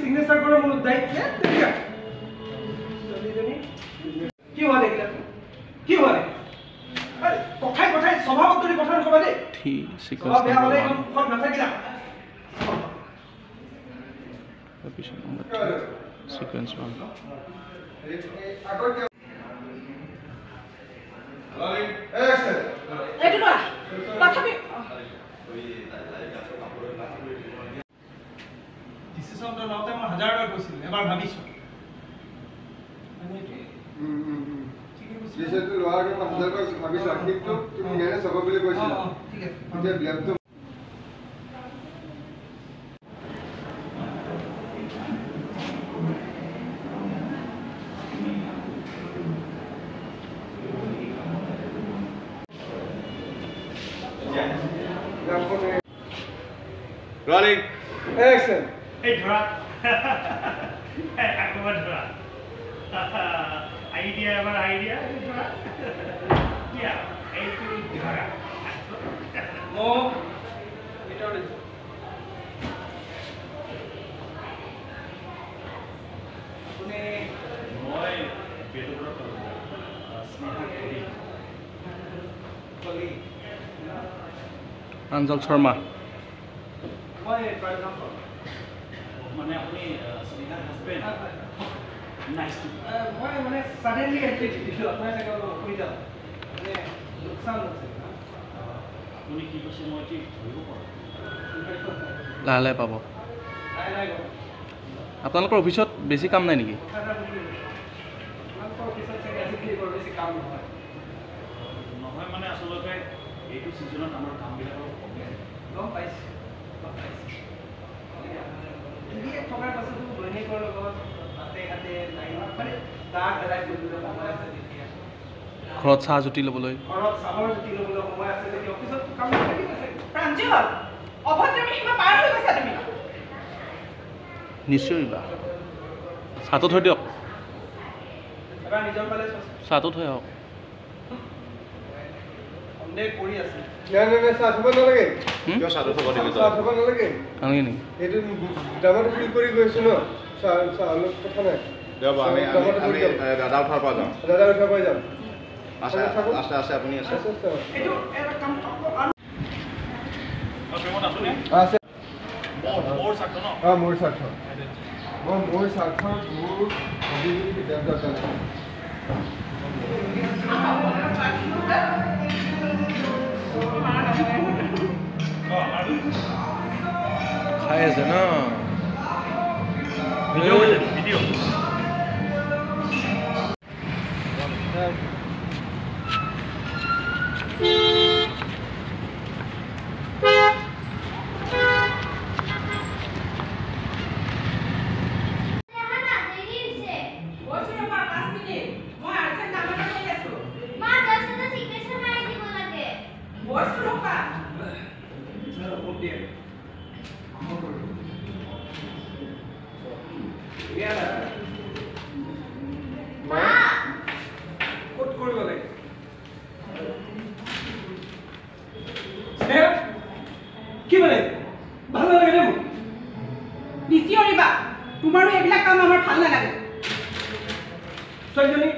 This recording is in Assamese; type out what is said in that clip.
सिग्नेचर करो मुझे दायित्व है কি হলে কি হলে আরে কথাই কথাই স্বভাবতরি কথা নকবা দে ঠিক সিকোয়েন্স বেয়া হলে ফোন নাথাকিলা এপিসোড নম্বর 2 সিকোয়েন্স 1 রোলিং অ্যাকশন এটু না তথাপি ডিসিশনটা নাওতে মই 1000 বার কইছিল এবাৰ ভাবিছো जैसे तो लोहार के 5000 का भाभी साकिब तो तुम मैंने सब बोले कोई सी ठीक है मुझे ब्लैक तो रोलिंग एक्शन ए धरा अकबर धरा आइडिया আমার আইডিয়া ধরা ইয়া এই তুই ধরা ও এটা ওরে আপনি মই পেটৰ পৰা স্নেহা কলি আঞ্জল শৰ্মা মই ট্রাই নাম মানে আপনি স্নেহা হাজবেন্ড नाइस মই মানে সডেনলি এন্ট্রি দিলো আপনার জায়গা কই দাও মানে নুকসান হচ্ছে আপুনি কি কৈছে মই কি ধৰিব পাৰো লাহে লাহে পাব লাহে লাহে আপোনালোকৰ অফিসত বেছি কাম নাই নেকি আপোনালোকৰ অফিসত চাগে আজিকালি বৰ বেছি কাম নহয় নহয় মানে আসলতে এইটো সিজনত আমাৰ কাম বিলাক কমে গম পাইছে এই থকাৰ পাছতো দৈনিকৰ লগত ঘৰত চাহ জুটি ল'বলৈ নিশ্চয় চাহটো থৈ দিয়ক চাহটো থৈ আহক দাদা উঠাৰ পৰা যাম আছে আছে আছে আপুনি আছে মোৰ স্বাৰ্থ খাই আছে ন ভিডিঅ কি বলে ভালো লাগে না দিছি অরিবা তোমারও এগুলা কাম আমার ভালো লাগে চল জনি